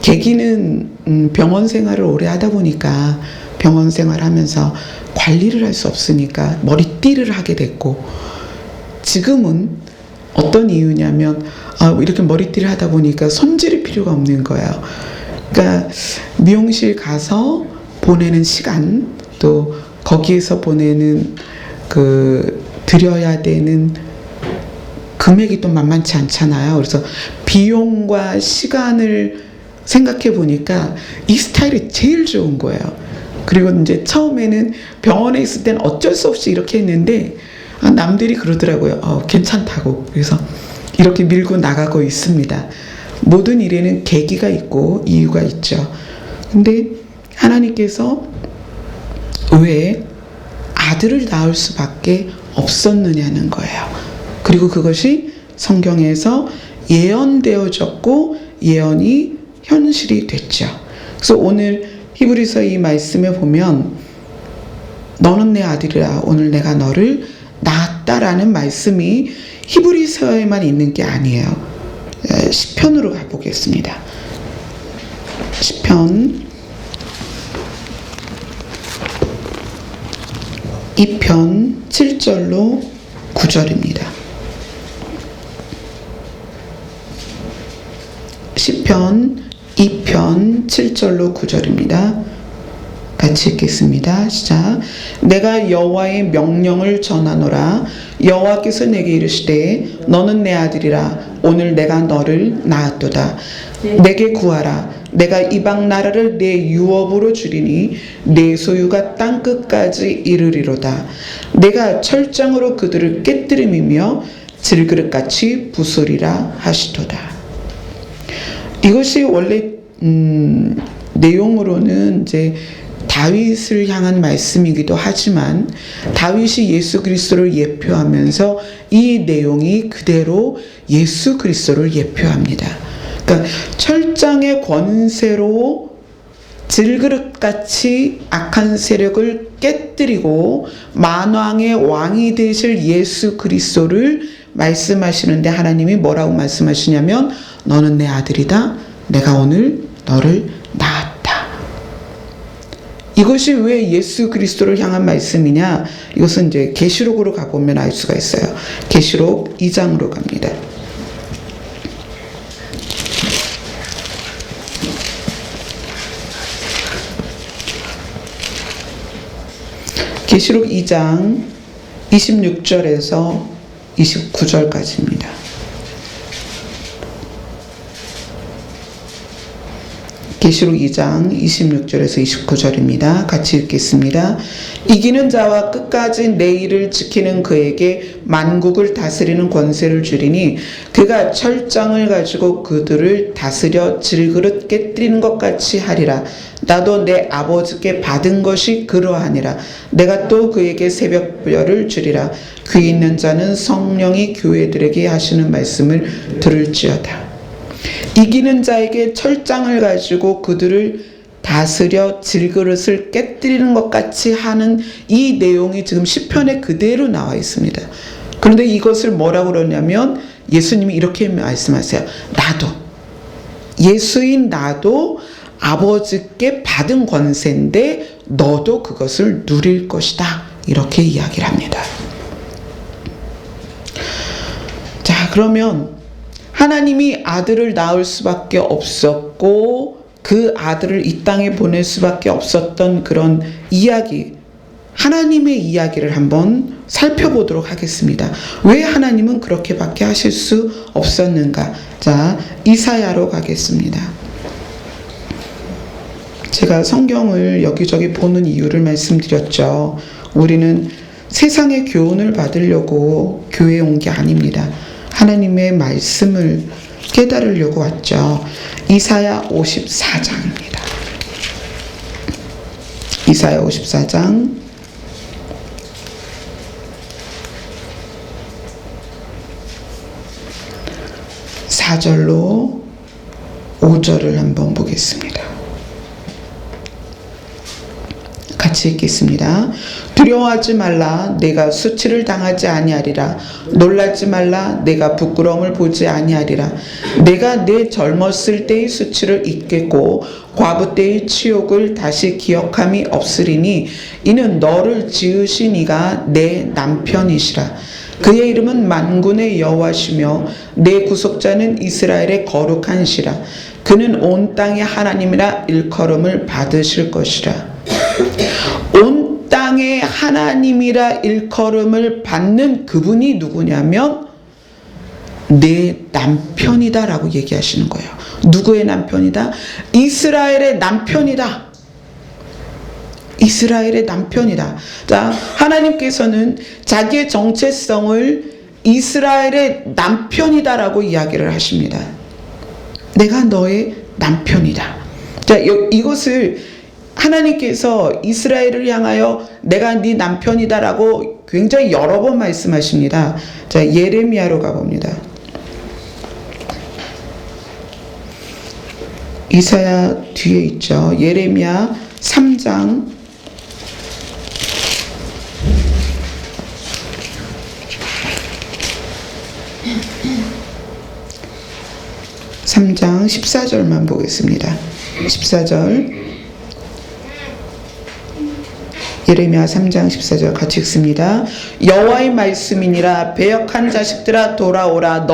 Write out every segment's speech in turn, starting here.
계기는 병원 생활을 오래 하다 보니까 병원 생활하면서 관리를 할 수 없으니까 머리띠를 하게 됐고, 지금은 어떤 이유냐면 이렇게 머리띠를 하다 보니까 손질이 필요가 없는 거예요. 그러니까 미용실 가서 보내는 시간, 또 거기에서 보내는 들여야 되는 금액이 또 만만치 않잖아요. 그래서 비용과 시간을 생각해 보니까 이 스타일이 제일 좋은 거예요. 그리고 이제 처음에는 병원에 있을 때는 어쩔 수 없이 이렇게 했는데 남들이 그러더라고요. 괜찮다고. 그래서 이렇게 밀고 나가고 있습니다. 모든 일에는 계기가 있고 이유가 있죠. 근데 하나님께서 왜 아들을 낳을 수밖에 없었느냐는 거예요. 그리고 그것이 성경에서 예언되어졌고 예언이 현실이 됐죠. 그래서 오늘 히브리서 이 말씀에 보면 너는 내 아들이라 오늘 내가 너를 낳았다라는 말씀이 히브리서에만 있는 게 아니에요. 시편으로 가보겠습니다. 시편 2편 7절로 9절입니다. 시편 2편 7절로 9절입니다. 같이 읽겠습니다. 시작. 내가 여호와의 명령을 전하노라. 여호와께서 내게 이르시되 너는 내 아들이라 오늘 내가 너를 낳았도다. 내게 구하라. 내가 이방 나라를 내 유업으로 주리니 내 소유가 땅 끝까지 이르리로다. 내가 철장으로 그들을 깨뜨림이며 질그릇같이 부수리라 하시도다. 이것이 원래 내용으로는 이제 다윗을 향한 말씀이기도 하지만 다윗이 예수 그리스도를 예표하면서 이 내용이 그대로 예수 그리스도를 예표합니다. 그러니까 철장의 권세로 질그릇같이 악한 세력을 깨뜨리고 만왕의 왕이 되실 예수 그리스도를 말씀하시는데 하나님이 뭐라고 말씀하시냐면 너는 내 아들이다. 내가 오늘 너를 낳았다. 이것이 왜 예수 그리스도를 향한 말씀이냐? 이것은 이제 계시록으로 가보면 알 수가 있어요. 계시록 2장으로 갑니다. 계시록 2장 26절에서 29절까지입니다. 계시록 2장 26절에서 29절입니다. 같이 읽겠습니다. 이기는 자와 끝까지 내 일을 지키는 그에게 만국을 다스리는 권세를 주리니 그가 철장을 가지고 그들을 다스려 질그릇 깨뜨리는 것 같이 하리라. 나도 내 아버지께 받은 것이 그러하니라. 내가 또 그에게 새벽별을 주리라. 귀 있는 자는 성령이 교회들에게 하시는 말씀을 들을지어다. 이기는 자에게 철장을 가지고 그들을 다스려 질그릇을 깨뜨리는 것 같이 하는 이 내용이 지금 시편에 그대로 나와 있습니다. 그런데 이것을 뭐라고 그러냐면 예수님이 이렇게 말씀하세요. 나도, 예수인 나도 아버지께 받은 권세인데 너도 그것을 누릴 것이다. 이렇게 이야기를 합니다. 자, 그러면 하나님이 아들을 낳을 수밖에 없었고 그 아들을 이 땅에 보낼 수밖에 없었던 그런 이야기, 하나님의 이야기를 한번 살펴보도록 하겠습니다. 왜 하나님은 그렇게밖에 하실 수 없었는가? 자, 이사야로 가겠습니다. 제가 성경을 여기저기 보는 이유를 말씀드렸죠. 우리는 세상의 교훈을 받으려고 교회에 온 게 아닙니다. 하나님의 말씀을 깨달으려고 왔죠. 이사야 54장입니다. 이사야 54장 4절로 5절을 한번 보겠습니다. 같이 읽겠습니다. 두려워하지 말라. 내가 수치를 당하지 아니하리라. 놀라지 말라. 내가 부끄러움을 보지 아니하리라. 내가 내 젊었을 때의 수치를 잊겠고 과부 때의 치욕을 다시 기억함이 없으리니 이는 너를 지으신 이가 내 남편이시라. 그의 이름은 만군의 여호와시며 내 구속자는 이스라엘의 거룩한 시라. 그는 온 땅의 하나님이라 일컬음을 받으실 것이라. 온 땅의 하나님이라 일컬음을 받는 그분이 누구냐면 내 남편이다 라고 얘기하시는 거예요. 누구의 남편이다? 이스라엘의 남편이다. 이스라엘의 남편이다. 자, 하나님께서는 자기의 정체성을 이스라엘의 남편이다라고 이야기를 하십니다. 내가 너의 남편이다. 자, 이것을 하나님께서 이스라엘을 향하여 내가 네 남편이다라고 굉장히 여러 번 말씀하십니다. 자, 예레미야로 가봅니다. 이사야 뒤에 있죠. 예레미야 3장 3장 14절만 보겠습니다. 14절 예레미야 3장 14절 같이 읽습니다. 여호와의 말씀이니라. 배역한 자식들아 돌아오라.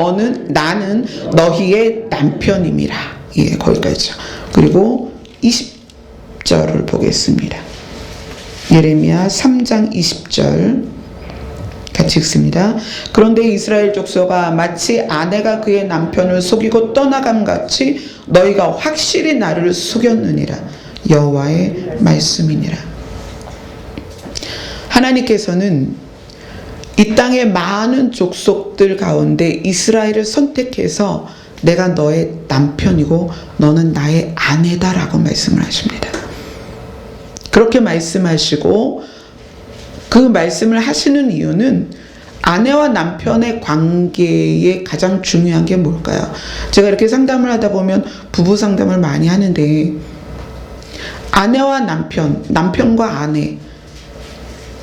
나는 너희의 남편임이라. 예, 거기까지죠. 그리고 20절을 보겠습니다. 예레미야 3장 20절 같이 읽습니다. 그런데 이스라엘 족속아 마치 아내가 그의 남편을 속이고 떠나감같이 너희가 확실히 나를 속였느니라. 여호와의 말씀이니라. 하나님께서는 이 땅의 많은 족속들 가운데 이스라엘을 선택해서 내가 너의 남편이고 너는 나의 아내다라고 말씀을 하십니다. 그렇게 말씀하시고 그 말씀을 하시는 이유는 아내와 남편의 관계에 가장 중요한 게 뭘까요? 제가 이렇게 상담을 하다 보면 부부 상담을 많이 하는데 아내와 남편과 아내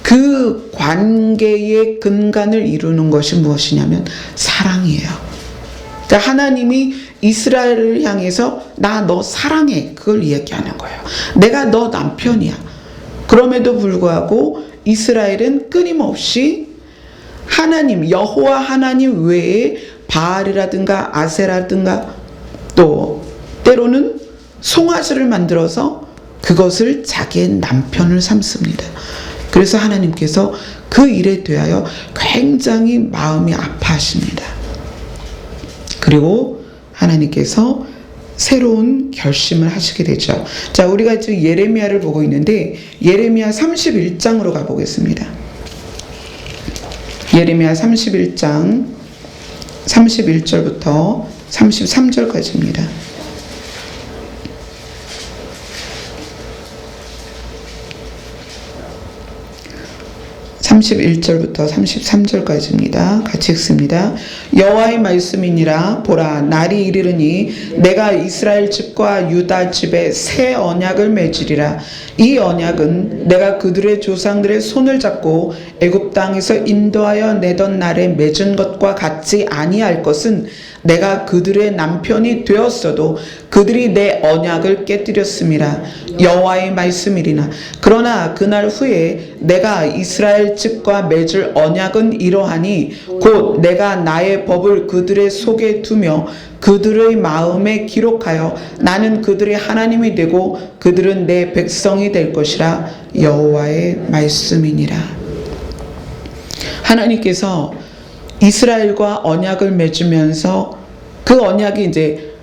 그 관계의 근간을 이루는 것이 무엇이냐면 사랑이에요. 그러니까 하나님이 이스라엘을 향해서 나 너 사랑해 그걸 이야기하는 거예요. 내가 너 남편이야. 그럼에도 불구하고 이스라엘은 끊임없이 하나님 여호와 하나님 외에 바알이라든가 아세라든가 또 때로는 송아지를 만들어서 그것을 자기의 남편을 삼습니다. 그래서 하나님께서 그 일에 대하여 굉장히 마음이 아파하십니다. 그리고 하나님께서 새로운 결심을 하시게 되죠. 자, 우리가 지금 예레미야를 보고 있는데 예레미야 31장으로 가보겠습니다. 예레미야 31장 31절부터 33절까지입니다. 31절부터 33절까지입니다. 같이 읽습니다. 여호와의 말씀이니라. 보라, 날이 이르르니 내가 이스라엘 집과 유다 집에 새 언약을 맺으리라. 이 언약은 내가 그들의 조상들의 손을 잡고 애굽 땅에서 인도하여 내던 날에 맺은 것과 같지 아니할 것은 내가 그들의 남편이 되었어도 그들이 내 언약을 깨뜨렸음이라. 여호와의 말씀이리나. 그러나 그날 후에 내가 이스라엘 집과 맺을 언약은 이러하니 곧 내가 나의 법을 그들의 속에 두며 그들의 마음에 기록하여 나는 그들의 하나님이 되고 그들은 내 백성이 될 것이라. 여호와의 말씀이니라. 하나님께서 이스라엘과 언약을 맺으면서 그 언약이 이제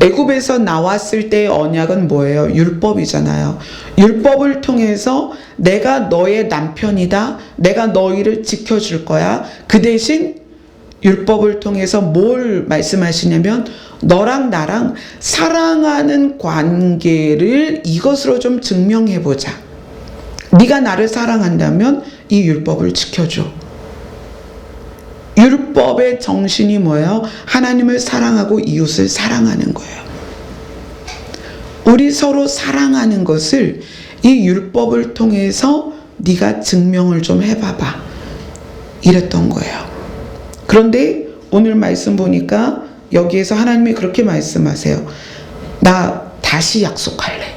애굽에서 나왔을 때의 언약은 뭐예요? 율법이잖아요. 율법을 통해서 내가 너의 남편이다. 내가 너희를 지켜줄 거야. 그 대신 율법을 통해서 뭘 말씀하시냐면 너랑 나랑 사랑하는 관계를 이것으로 좀 증명해보자. 네가 나를 사랑한다면 이 율법을 지켜줘. 율법의 정신이 뭐예요? 하나님을 사랑하고 이웃을 사랑하는 거예요. 우리 서로 사랑하는 것을 이 율법을 통해서 네가 증명을 좀 해봐봐. 이랬던 거예요. 그런데 오늘 말씀 보니까 여기에서 하나님이 그렇게 말씀하세요. 나 다시 약속할래.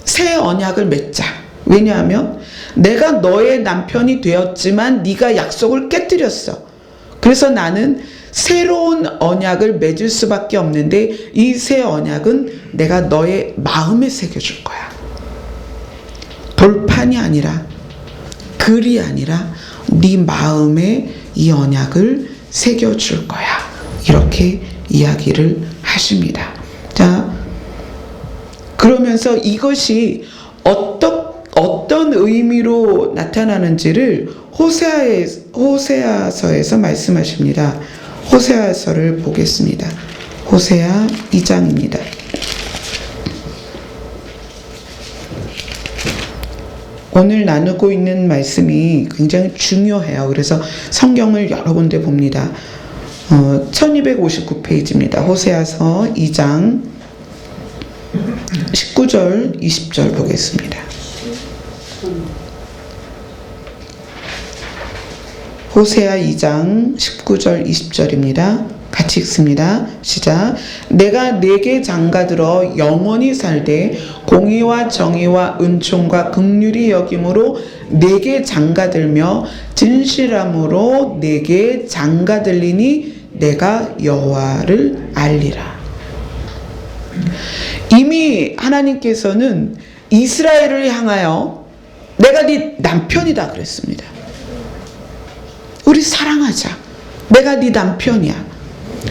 새 언약을 맺자. 왜냐하면 내가 너의 남편이 되었지만 네가 약속을 깨뜨렸어. 그래서 나는 새로운 언약을 맺을 수밖에 없는데 이 새 언약은 내가 너의 마음에 새겨줄 거야. 돌판이 아니라 글이 아니라 네 마음에 이 언약을 새겨줄 거야. 이렇게 이야기를 하십니다. 자, 그러면서 이것이 어떤 의미로 나타나는지를 호세아서에서 말씀하십니다. 호세아서를 보겠습니다. 호세아 2장입니다. 오늘 나누고 있는 말씀이 굉장히 중요해요. 그래서 성경을 여러 군데 봅니다. 1259페이지입니다. 호세아서 2장 19절 20절 보겠습니다. 호세아 2장 19절 20절입니다. 같이 읽습니다. 시작. 내가 네게 장가들어 영원히 살되 공의와 정의와 은총과 긍휼이 여김으로 네게 장가들며 진실함으로 네게 장가들리니 내가 여호와를 알리라. 이미 하나님께서는 이스라엘을 향하여 내가 네 남편이다 그랬습니다. 우리 사랑하자. 내가 네 남편이야.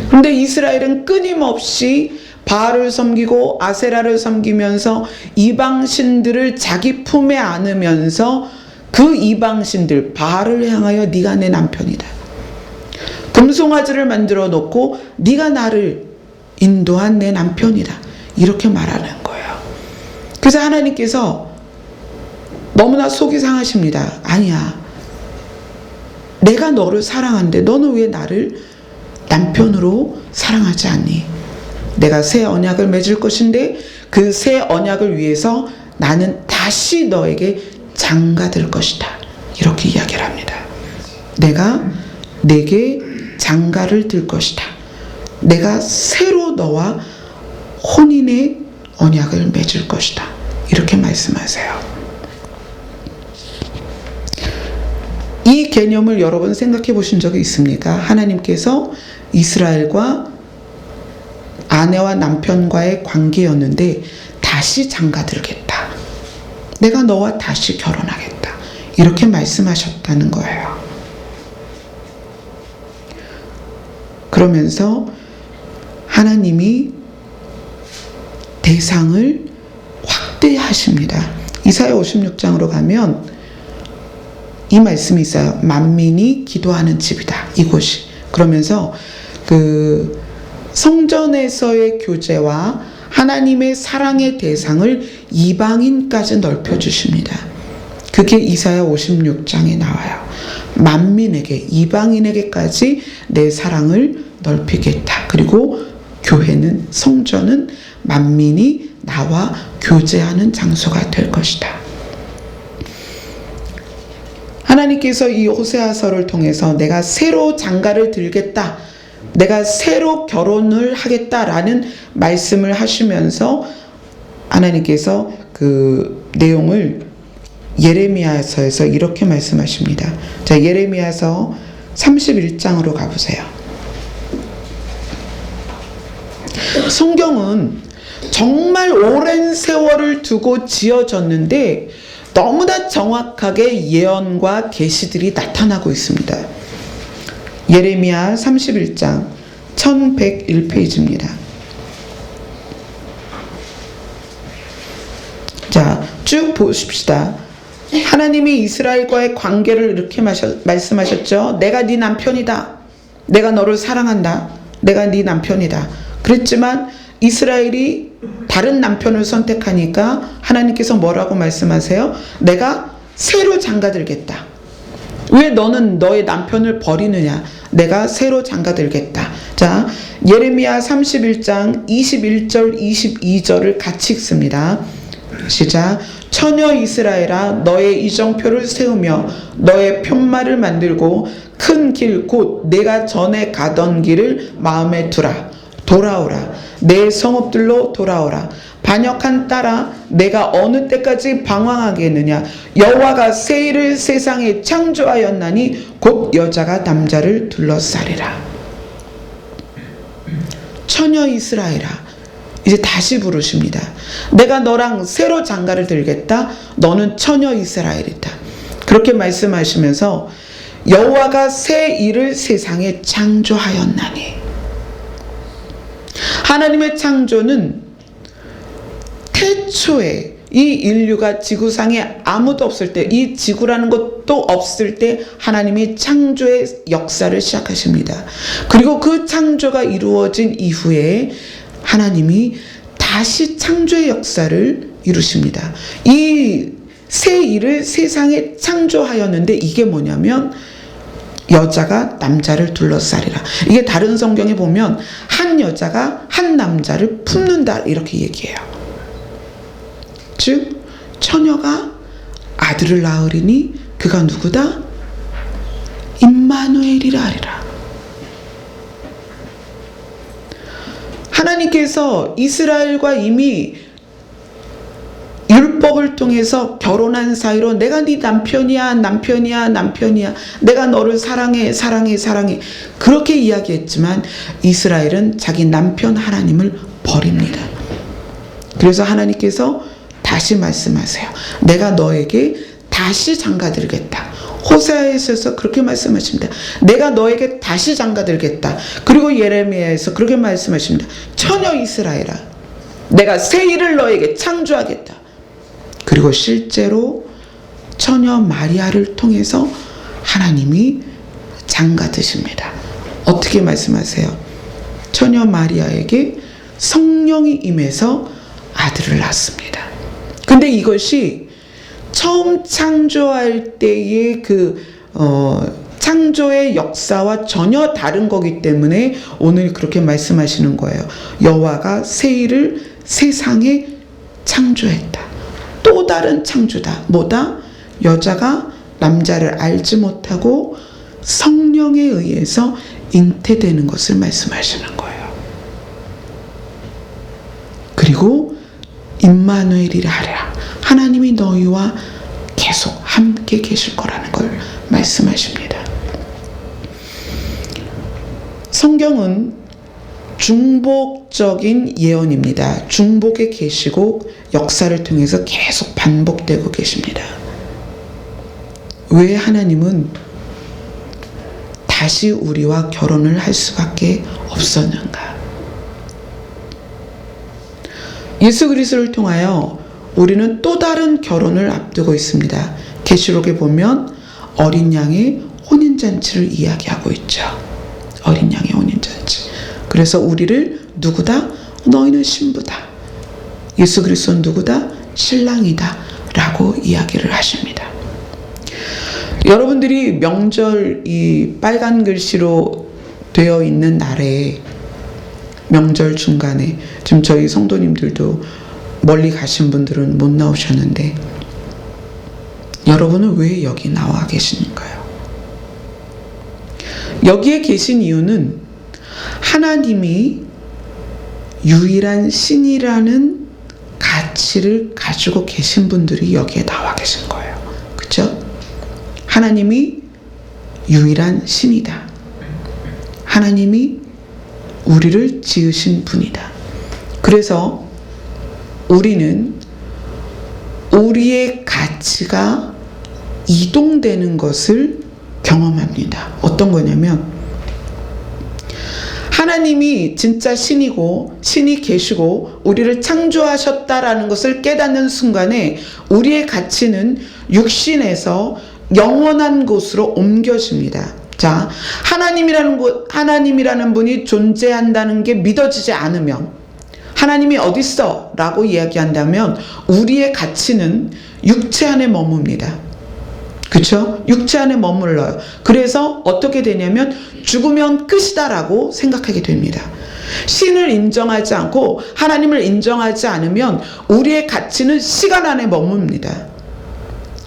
그런데 이스라엘은 끊임없이 바알을 섬기고 아세라를 섬기면서 이방신들을 자기 품에 안으면서 그 이방신들 바알을 향하여 네가 내 남편이다. 금송아지를 만들어 놓고 네가 나를 인도한 내 남편이다. 이렇게 말하는 거예요. 그래서 하나님께서 너무나 속이 상하십니다. 아니야. 내가 너를 사랑하는데 너는 왜 나를 남편으로 사랑하지 않니? 내가 새 언약을 맺을 것인데 그 새 언약을 위해서 나는 다시 너에게 장가들 것이다. 이렇게 이야기를 합니다. 내가 내게 장가를 들 것이다. 내가 새로 너와 혼인의 언약을 맺을 것이다. 이렇게 말씀하세요. 이 개념을 여러분 생각해 보신 적이 있습니까? 하나님께서 이스라엘과 아내와 남편과의 관계였는데 다시 장가들겠다. 내가 너와 다시 결혼하겠다. 이렇게 말씀하셨다는 거예요. 그러면서 하나님이 대상을 확대하십니다. 이사야 56장으로 가면 이 말씀이 있어요. 만민이 기도하는 집이다. 이곳이. 그러면서 그 성전에서의 교제와 하나님의 사랑의 대상을 이방인까지 넓혀주십니다. 그게 이사야 56장에 나와요. 만민에게, 이방인에게까지 내 사랑을 넓히겠다. 그리고 교회는, 성전은 만민이 나와 교제하는 장소가 될 것이다. 하나님께서 이 호세아서를 통해서 내가 새로 장가를 들겠다, 내가 새로 결혼을 하겠다라는 말씀을 하시면서 하나님께서 그 내용을 예레미야서에서 이렇게 말씀하십니다. 자, 예레미야서 31장으로 가보세요. 성경은 정말 오랜 세월을 두고 지어졌는데 너무나 정확하게 예언과 계시들이 나타나고 있습니다. 예레미야 31장 1101페이지입니다. 자, 쭉 보십시다. 하나님이 이스라엘과의 관계를 이렇게 말씀하셨죠. 내가 네 남편이다. 내가 너를 사랑한다. 내가 네 남편이다. 그랬지만 이스라엘이 다른 남편을 선택하니까 하나님께서 뭐라고 말씀하세요? 내가 새로 장가들겠다. 왜 너는 너의 남편을 버리느냐? 내가 새로 장가들겠다. 자, 예레미야 31장 21절 22절을 같이 읽습니다. 시작. 처녀 이스라엘아, 너의 이정표를 세우며 너의 편말을 만들고 큰 길 곧 내가 전에 가던 길을 마음에 두라. 돌아오라. 내 성읍들로 돌아오라. 반역한 딸아, 내가 어느 때까지 방황하겠느냐. 여호와가 새 일을 세상에 창조하였나니 곧 여자가 남자를 둘러싸리라. 처녀 이스라엘아, 이제 다시 부르십니다. 내가 너랑 새로 장가를 들겠다. 너는 처녀 이스라엘이다. 그렇게 말씀하시면서 여호와가 새 일을 세상에 창조하였나니. 하나님의 창조는 태초에 이 인류가 지구상에 아무도 없을 때, 이 지구라는 것도 없을 때 하나님이 창조의 역사를 시작하십니다. 그리고 그 창조가 이루어진 이후에 하나님이 다시 창조의 역사를 이루십니다. 이 새 일을 세상에 창조하였는데 이게 뭐냐면 여자가 남자를 둘러싸리라. 이게 다른 성경에 보면 한 여자가 한 남자를 품는다 이렇게 얘기해요. 즉 처녀가 아들을 낳으리니 그가 누구다? 임마누엘이라 하리라. 하나님께서 이스라엘과 이미 율법을 통해서 결혼한 사이로 내가 네 남편이야, 남편이야, 남편이야, 내가 너를 사랑해, 사랑해, 사랑해, 그렇게 이야기했지만 이스라엘은 자기 남편 하나님을 버립니다. 그래서 하나님께서 다시 말씀하세요. 내가 너에게 다시 장가들겠다. 호세아에서 그렇게 말씀하십니다. 내가 너에게 다시 장가들겠다. 그리고 예레미야에서 그렇게 말씀하십니다. 처녀 이스라엘아, 내가 새 일을 너에게 창조하겠다. 그리고 실제로 처녀 마리아를 통해서 하나님이 장가드십니다. 어떻게 말씀하세요? 처녀 마리아에게 성령이 임해서 아들을 낳습니다. 근데 이것이 처음 창조할 때의 창조의 역사와 전혀 다른 거기 때문에 오늘 그렇게 말씀하시는 거예요. 여호와가 새 일을 세상에 창조했다. 또 다른 창조다. 뭐다? 여자가 남자를 알지 못하고 성령에 의해서 잉태되는 것을 말씀하시는 거예요. 그리고 임마누엘이라 하리라. 하나님이 너희와 계속 함께 계실 거라는 걸 말씀하십니다. 성경은 중복적인 예언입니다. 중복의 계시고 역사를 통해서 계속 반복되고 계십니다. 왜 하나님은 다시 우리와 결혼을 할 수밖에 없었는가? 예수 그리스도를 통하여 우리는 또 다른 결혼을 앞두고 있습니다. 계시록에 보면 어린 양의 혼인잔치를 이야기하고 있죠. 어린 양의 혼인잔치. 그래서 우리를 누구다? 너희는 신부다. 예수 그리스도는 누구다? 신랑이다. 라고 이야기를 하십니다. 여러분들이 명절 이 빨간 글씨로 되어 있는 날에 명절 중간에 지금 저희 성도님들도 멀리 가신 분들은 못 나오셨는데 여러분은 왜 여기 나와 계시는가요? 여기에 계신 이유는 하나님이 유일한 신이라는 가치를 가지고 계신 분들이 여기에 나와 계신 거예요. 그렇죠? 하나님이 유일한 신이다. 하나님이 우리를 지으신 분이다. 그래서 우리는 우리의 가치가 이동되는 것을 경험합니다. 어떤 거냐면 하나님이 진짜 신이고 신이 계시고 우리를 창조하셨다라는 것을 깨닫는 순간에 우리의 가치는 육신에서 영원한 곳으로 옮겨집니다. 자, 하나님이라는 분이 존재한다는 게 믿어지지 않으면 하나님이 어디 있어? 라고 이야기한다면 우리의 가치는 육체 안에 머뭅니다. 그렇죠? 육체 안에 머물러요. 그래서 어떻게 되냐면 죽으면 끝이다라고 생각하게 됩니다. 신을 인정하지 않고 하나님을 인정하지 않으면 우리의 가치는 시간 안에 머뭅니다.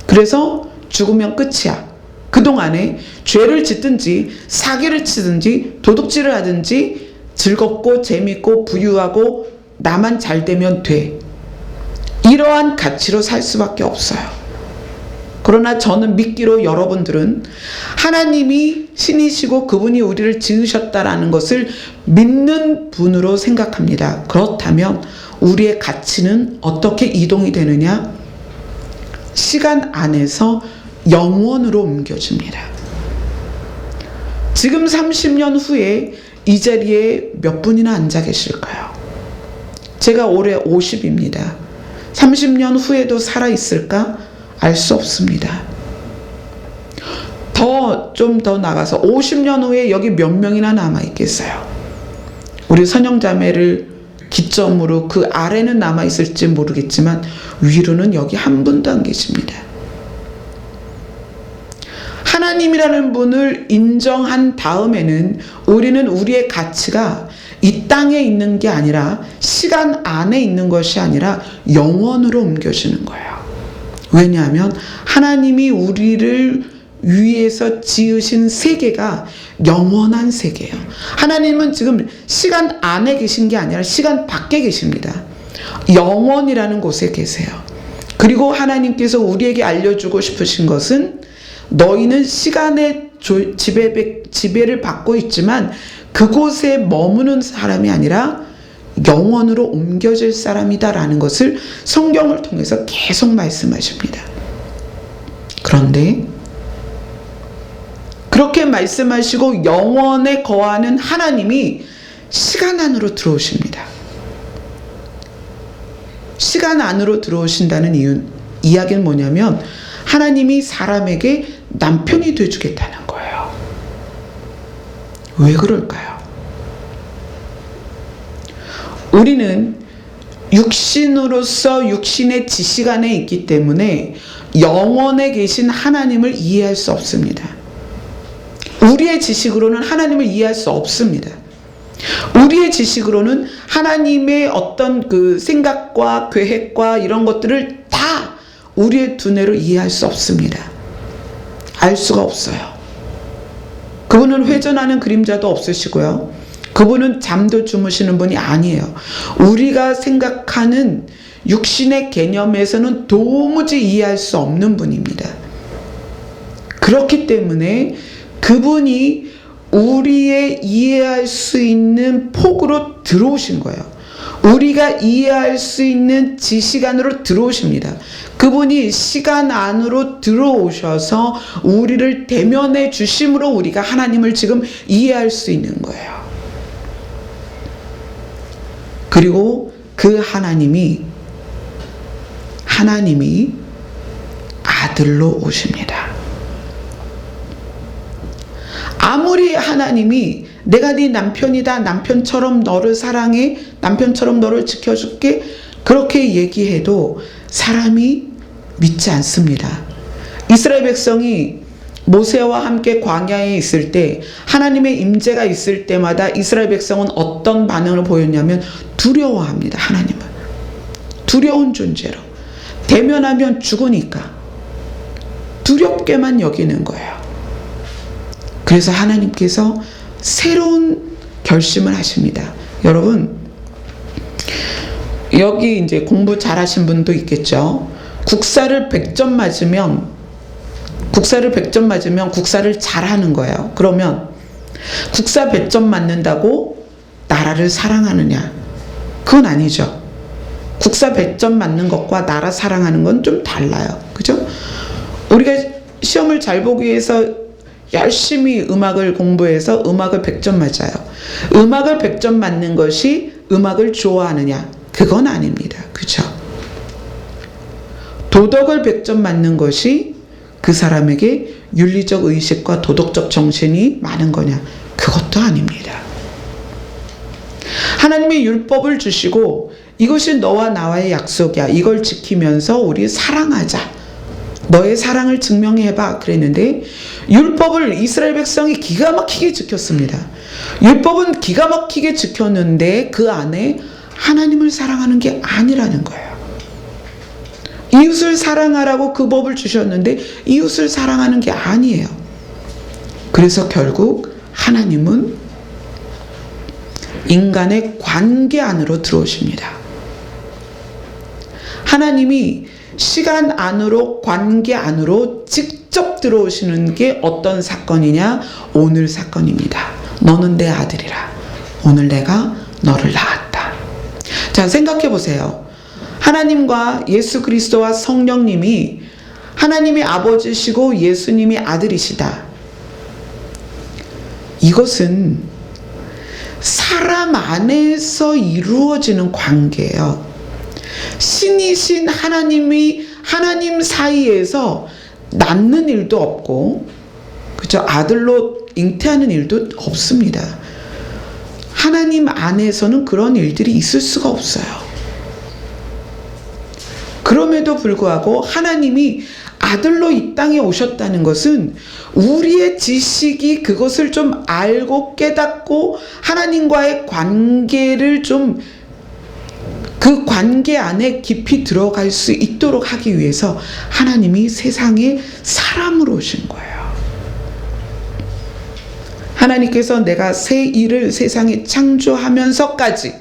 그래서 죽으면 끝이야. 그동안에 죄를 짓든지 사기를 치든지 도둑질을 하든지 즐겁고 재밌고 부유하고 나만 잘 되면 돼. 이러한 가치로 살 수밖에 없어요. 그러나 저는 믿기로 여러분들은 하나님이 신이시고 그분이 우리를 지으셨다라는 것을 믿는 분으로 생각합니다. 그렇다면 우리의 가치는 어떻게 이동이 되느냐? 시간 안에서 영원으로 옮겨집니다. 지금 30년 후에 이 자리에 몇 분이나 앉아 계실까요? 제가 올해 50입니다. 30년 후에도 살아있을까? 알 수 없습니다. 좀 더 나가서 50년 후에 여기 몇 명이나 남아있겠어요? 우리 선영자매를 기점으로 그 아래는 남아있을지 모르겠지만 위로는 여기 한 분도 안 계십니다. 하나님이라는 분을 인정한 다음에는 우리는 우리의 가치가 이 땅에 있는 게 아니라 시간 안에 있는 것이 아니라 영원으로 옮겨지는 거예요. 왜냐하면 하나님이 우리를 위에서 지으신 세계가 영원한 세계예요. 하나님은 지금 시간 안에 계신 게 아니라 시간 밖에 계십니다. 영원이라는 곳에 계세요. 그리고 하나님께서 우리에게 알려주고 싶으신 것은 너희는 시간의 지배를 받고 있지만 그곳에 머무는 사람이 아니라 영원으로 옮겨질 사람이다라는 것을 성경을 통해서 계속 말씀하십니다. 그런데 그렇게 말씀하시고 영원에 거하는 하나님이 시간 안으로 들어오십니다. 시간 안으로 들어오신다는 이야기는 뭐냐면 하나님이 사람에게 남편이 되어주겠다는 거예요. 왜 그럴까요? 우리는 육신으로서 육신의 지식 안에 있기 때문에 영원에 계신 하나님을 이해할 수 없습니다. 우리의 지식으로는 하나님을 이해할 수 없습니다. 우리의 지식으로는 하나님의 어떤 그 생각과 계획과 이런 것들을 다 우리의 두뇌로 이해할 수 없습니다. 알 수가 없어요. 그분은 회전하는 그림자도 없으시고요. 그분은 잠도 주무시는 분이 아니에요. 우리가 생각하는 육신의 개념에서는 도무지 이해할 수 없는 분입니다. 그렇기 때문에 그분이 우리의 이해할 수 있는 폭으로 들어오신 거예요. 우리가 이해할 수 있는 지식 안으로 들어오십니다. 그분이 시간 안으로 들어오셔서 우리를 대면해 주심으로 우리가 하나님을 지금 이해할 수 있는 거예요. 그리고 그 하나님이 아들로 오십니다. 아무리 하나님이 내가 네 남편이다, 남편처럼 너를 사랑해, 남편처럼 너를 지켜줄게 그렇게 얘기해도 사람이 믿지 않습니다. 이스라엘 백성이 모세와 함께 광야에 있을 때 하나님의 임재가 있을 때마다 이스라엘 백성은 어떤 반응을 보였냐면 두려워합니다. 하나님을 두려운 존재로 대면하면 죽으니까 두렵게만 여기는 거예요. 그래서 하나님께서 새로운 결심을 하십니다. 여러분 여기 이제 공부 잘하신 분도 있겠죠. 국사를 100점 맞으면 국사를 잘하는 거예요. 그러면 국사 100점 맞는다고 나라를 사랑하느냐? 그건 아니죠. 국사 100점 맞는 것과 나라 사랑하는 건 좀 달라요. 그죠? 우리가 시험을 잘 보기 위해서 열심히 음악을 공부해서 음악을 100점 맞아요. 음악을 100점 맞는 것이 음악을 좋아하느냐? 그건 아닙니다. 그죠? 도덕을 100점 맞는 것이 그 사람에게 윤리적 의식과 도덕적 정신이 많은 거냐? 그것도 아닙니다. 하나님의 율법을 주시고 이것이 너와 나와의 약속이야. 이걸 지키면서 우리 사랑하자. 너의 사랑을 증명해봐 그랬는데 율법을 이스라엘 백성이 기가 막히게 지켰습니다. 율법은 기가 막히게 지켰는데 그 안에 하나님을 사랑하는 게 아니라는 거예요. 이웃을 사랑하라고 그 법을 주셨는데 이웃을 사랑하는 게 아니에요. 그래서 결국 하나님은 인간의 관계 안으로 들어오십니다. 하나님이 시간 안으로, 관계 안으로 직접 들어오시는 게 어떤 사건이냐? 오늘 사건입니다. 너는 내 아들이라. 오늘 내가 너를 낳았다. 자, 생각해 보세요. 하나님과 예수 그리스도와 성령님이 하나님이 아버지시고 예수님이 아들이시다. 이것은 사람 안에서 이루어지는 관계예요. 신이신 하나님이 하나님 사이에서 낳는 일도 없고, 그죠? 아들로 잉태하는 일도 없습니다. 하나님 안에서는 그런 일들이 있을 수가 없어요. 그럼에도 불구하고 하나님이 아들로 이 땅에 오셨다는 것은 우리의 지식이 그것을 좀 알고 깨닫고 하나님과의 관계를 좀 그 관계 안에 깊이 들어갈 수 있도록 하기 위해서 하나님이 세상에 사람으로 오신 거예요. 하나님께서 내가 새 일을 세상에 창조하면서까지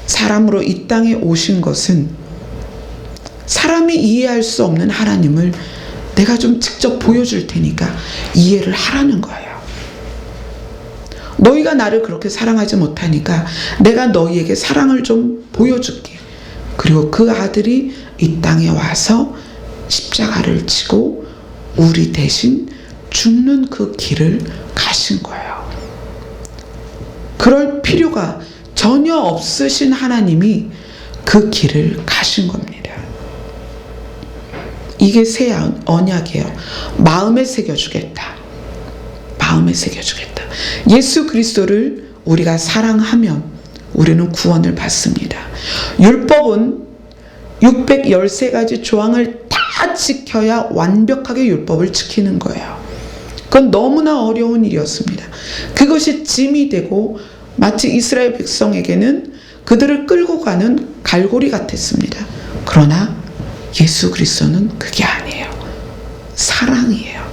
사람으로 이 땅에 오신 것은 사람이 이해할 수 없는 하나님을 내가 좀 직접 보여줄 테니까 이해를 하라는 거예요. 너희가 나를 그렇게 사랑하지 못하니까 내가 너희에게 사랑을 좀 보여줄게. 그리고 그 아들이 이 땅에 와서 십자가를 지고 우리 대신 죽는 그 길을 가신 거예요. 그럴 필요가 전혀 없으신 하나님이 그 길을 가신 겁니다. 이게 새 언약이에요. 마음에 새겨주겠다. 마음에 새겨주겠다. 예수 그리스도를 우리가 사랑하면 우리는 구원을 받습니다. 율법은 613가지 조항을 다 지켜야 완벽하게 율법을 지키는 거예요. 그건 너무나 어려운 일이었습니다. 그것이 짐이 되고 마치 이스라엘 백성에게는 그들을 끌고 가는 갈고리 같았습니다. 그러나 예수 그리스도는 그게 아니에요. 사랑이에요.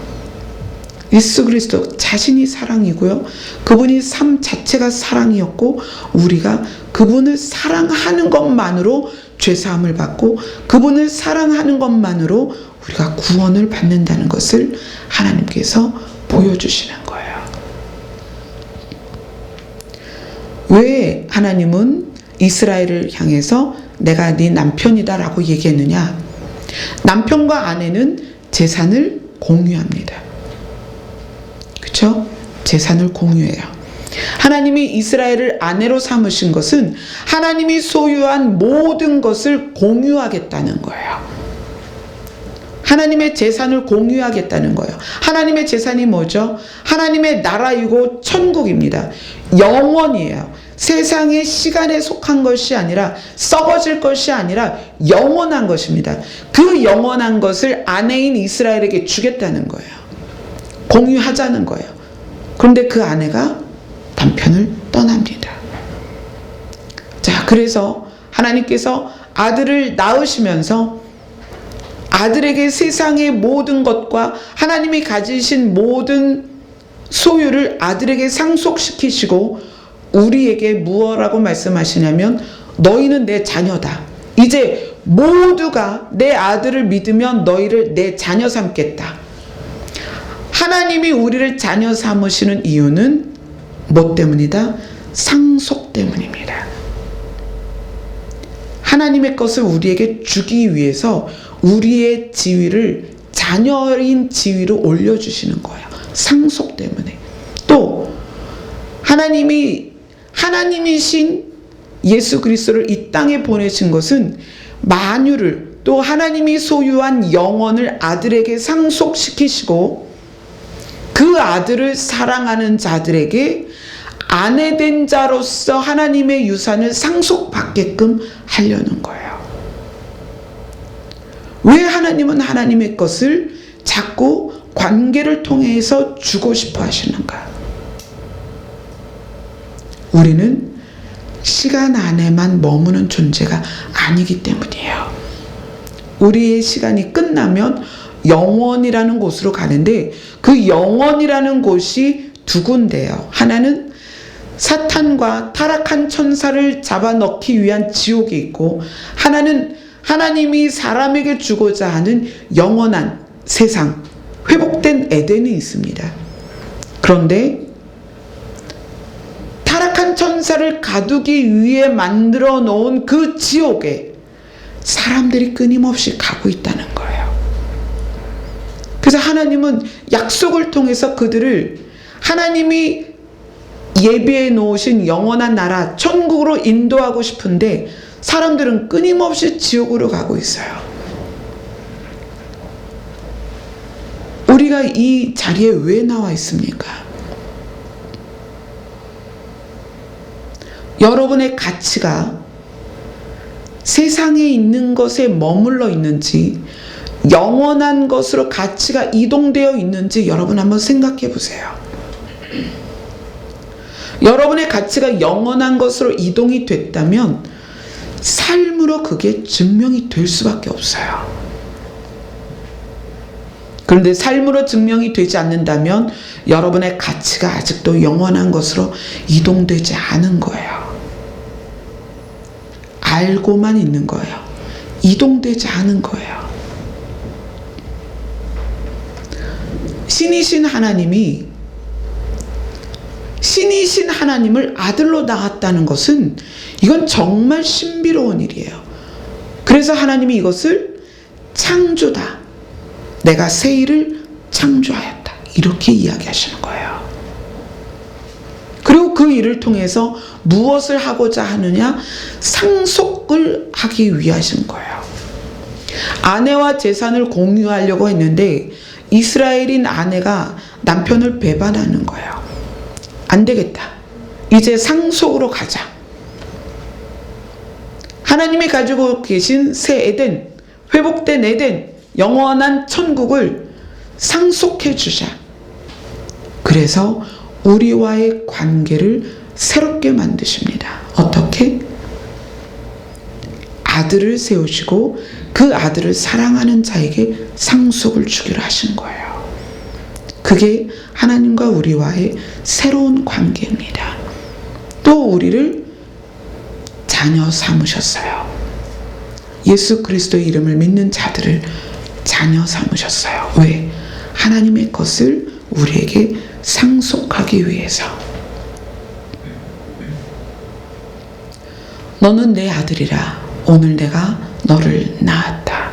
예수 그리스도 자신이 사랑이고요. 그분이 삶 자체가 사랑이었고 우리가 그분을 사랑하는 것만으로 죄사함을 받고 그분을 사랑하는 것만으로 우리가 구원을 받는다는 것을 하나님께서 보여주시는 거예요. 왜 하나님은 이스라엘을 향해서 내가 네 남편이다 라고 얘기했느냐? 남편과 아내는 재산을 공유합니다. 그렇죠? 재산을 공유해요. 하나님이 이스라엘을 아내로 삼으신 것은 하나님이 소유한 모든 것을 공유하겠다는 거예요. 하나님의 재산을 공유하겠다는 거예요. 하나님의 재산이 뭐죠? 하나님의 나라이고 천국입니다. 영원이에요. 세상의 시간에 속한 것이 아니라 썩어질 것이 아니라 영원한 것입니다. 그 영원한 것을 아내인 이스라엘에게 주겠다는 거예요. 공유하자는 거예요. 그런데 그 아내가 남편을 떠납니다. 자, 그래서 하나님께서 아들을 낳으시면서 아들에게 세상의 모든 것과 하나님이 가지신 모든 소유를 아들에게 상속시키시고 우리에게 무엇라고 말씀하시냐면 너희는 내 자녀다. 이제 모두가 내 아들을 믿으면 너희를 내 자녀 삼겠다. 하나님이 우리를 자녀 삼으시는 이유는 뭐 때문이다? 상속 때문입니다. 하나님의 것을 우리에게 주기 위해서 우리의 지위를 자녀인 지위로 올려주시는 거예요. 상속 때문에. 또 하나님이신 예수 그리스도를 이 땅에 보내신 것은 만유를 또 하나님이 소유한 영혼을 아들에게 상속시키시고 그 아들을 사랑하는 자들에게 아내된 자로서 하나님의 유산을 상속받게끔 하려는 거예요. 왜 하나님은 하나님의 것을 자꾸 관계를 통해서 주고 싶어 하시는가? 우리는 시간 안에만 머무는 존재가 아니기 때문이에요. 우리의 시간이 끝나면 영원이라는 곳으로 가는데, 그 영원이라는 곳이 두 군데예요. 하나는 사탄과 타락한 천사를 잡아넣기 위한 지옥이 있고, 하나는 하나님이 사람에게 주고자 하는 영원한 세상, 회복된 에덴이 있습니다. 그런데 타락한 천사를 가두기 위해 만들어 놓은 그 지옥에 사람들이 끊임없이 가고 있다는 거예요. 그래서 하나님은 약속을 통해서 그들을 하나님이 예비해 놓으신 영원한 나라 천국으로 인도하고 싶은데, 사람들은 끊임없이 지옥으로 가고 있어요. 우리가 이 자리에 왜 나와 있습니까? 여러분의 가치가 세상에 있는 것에 머물러 있는지, 영원한 것으로 가치가 이동되어 있는지 여러분 한번 생각해 보세요. 여러분의 가치가 영원한 것으로 이동이 됐다면 삶으로 그게 증명이 될 수밖에 없어요. 그런데 삶으로 증명이 되지 않는다면 여러분의 가치가 아직도 영원한 것으로 이동되지 않은 거예요. 알고만 있는 거예요. 이동되지 않은 거예요. 신이신 하나님을 아들로 낳았다는 것은, 이건 정말 신비로운 일이에요. 그래서 하나님이 이것을 창조다, 내가 새 일을 창조하였다, 이렇게 이야기하시는 거예요. 그리고 그 일을 통해서 무엇을 하고자 하느냐? 상속을 하기 위하신 거예요. 아내와 재산을 공유하려고 했는데 이스라엘인 아내가 남편을 배반하는 거예요. 안 되겠다, 이제 상속으로 가자. 하나님이 가지고 계신 새 에덴, 회복된 에덴, 영원한 천국을 상속해 주자. 그래서 우리와의 관계를 새롭게 만드십니다. 어떻게? 아들을 세우시고 그 아들을 사랑하는 자에게 상속을 주기로 하신 거예요. 그게 하나님과 우리와의 새로운 관계입니다. 또 우리를 자녀 삼으셨어요. 예수 그리스도의 이름을 믿는 자들을 자녀 삼으셨어요. 왜? 하나님의 것을 우리에게 상속하기 위해서. 너는 내 아들이라, 오늘 내가 너를 낳았다.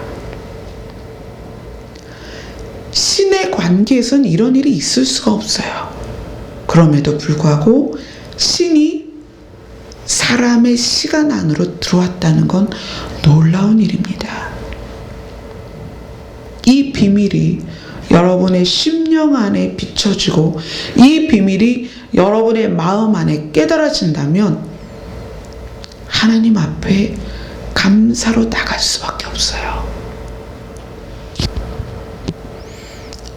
신의 관계에선 이런 일이 있을 수가 없어요. 그럼에도 불구하고 신이 사람의 시간 안으로 들어왔다는 건 놀라운 일입니다. 이 비밀이 여러분의 심령 안에 비춰지고 이 비밀이 여러분의 마음 안에 깨달아진다면 하나님 앞에 감사로 나갈 수밖에 없어요.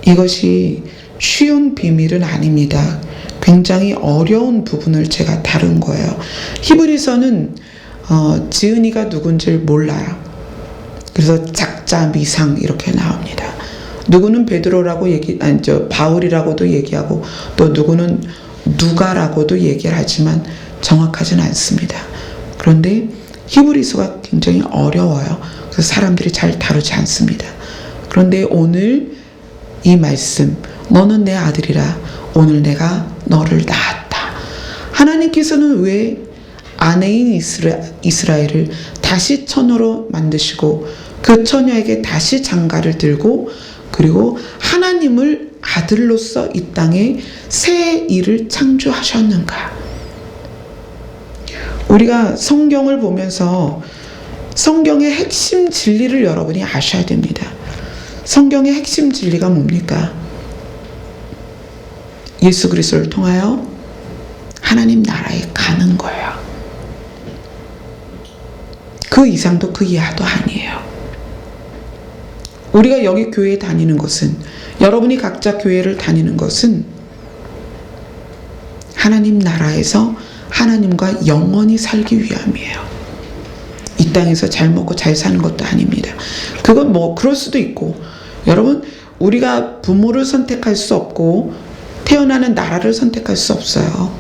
이것이 쉬운 비밀은 아닙니다. 굉장히 어려운 부분을 제가 다룬 거예요. 히브리서는 지은이가 누군지 몰라요. 그래서 작자, 미상 이렇게 나옵니다. 누구는 베드로라고 바울이라고도 얘기하고, 또 누구는 누가라고도 얘기를 하지만 정확하지는 않습니다. 그런데 히브리서가 굉장히 어려워요. 그래서 사람들이 잘 다루지 않습니다. 그런데 오늘 이 말씀, 너는 내 아들이라, 오늘 내가 너를 낳았다. 하나님께서는 왜 아내인 이스라엘을 다시 처녀로 만드시고 그 처녀에게 다시 장가를 들고, 그리고 하나님을 아들로서 이 땅에 새 일을 창조하셨는가? 우리가 성경을 보면서 성경의 핵심 진리를 여러분이 아셔야 됩니다. 성경의 핵심 진리가 뭡니까? 예수 그리스도를 통하여 하나님 나라에 가는 거예요. 그 이상도 그 이하도 아니에요. 우리가 여기 교회에 다니는 것은, 여러분이 각자 교회를 다니는 것은 하나님 나라에서 하나님과 영원히 살기 위함이에요. 이 땅에서 잘 먹고 잘 사는 것도 아닙니다. 그건 뭐 그럴 수도 있고, 여러분, 우리가 부모를 선택할 수 없고 태어나는 나라를 선택할 수 없어요.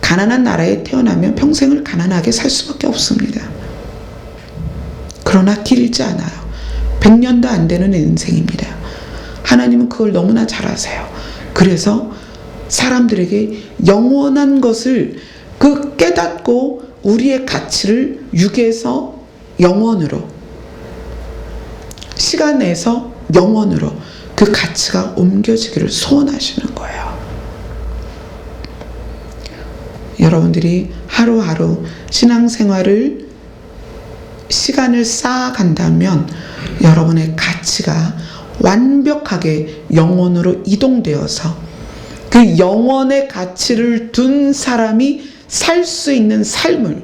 가난한 나라에 태어나면 평생을 가난하게 살 수밖에 없습니다. 그러나 길지 않아요. 100년도 안 되는 인생입니다. 하나님은 그걸 너무나 잘 아세요. 그래서 사람들에게 영원한 것을 그 깨닫고 우리의 가치를 육에서 영원으로, 시간에서 영원으로 그 가치가 옮겨지기를 소원하시는 거예요. 여러분들이 하루하루 신앙생활을 시간을 쌓아간다면 여러분의 가치가 완벽하게 영원으로 이동되어서 그 영원의 가치를 둔 사람이 살 수 있는 삶을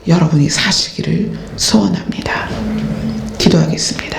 여러분이 사시기를 소원합니다. 기도하겠습니다.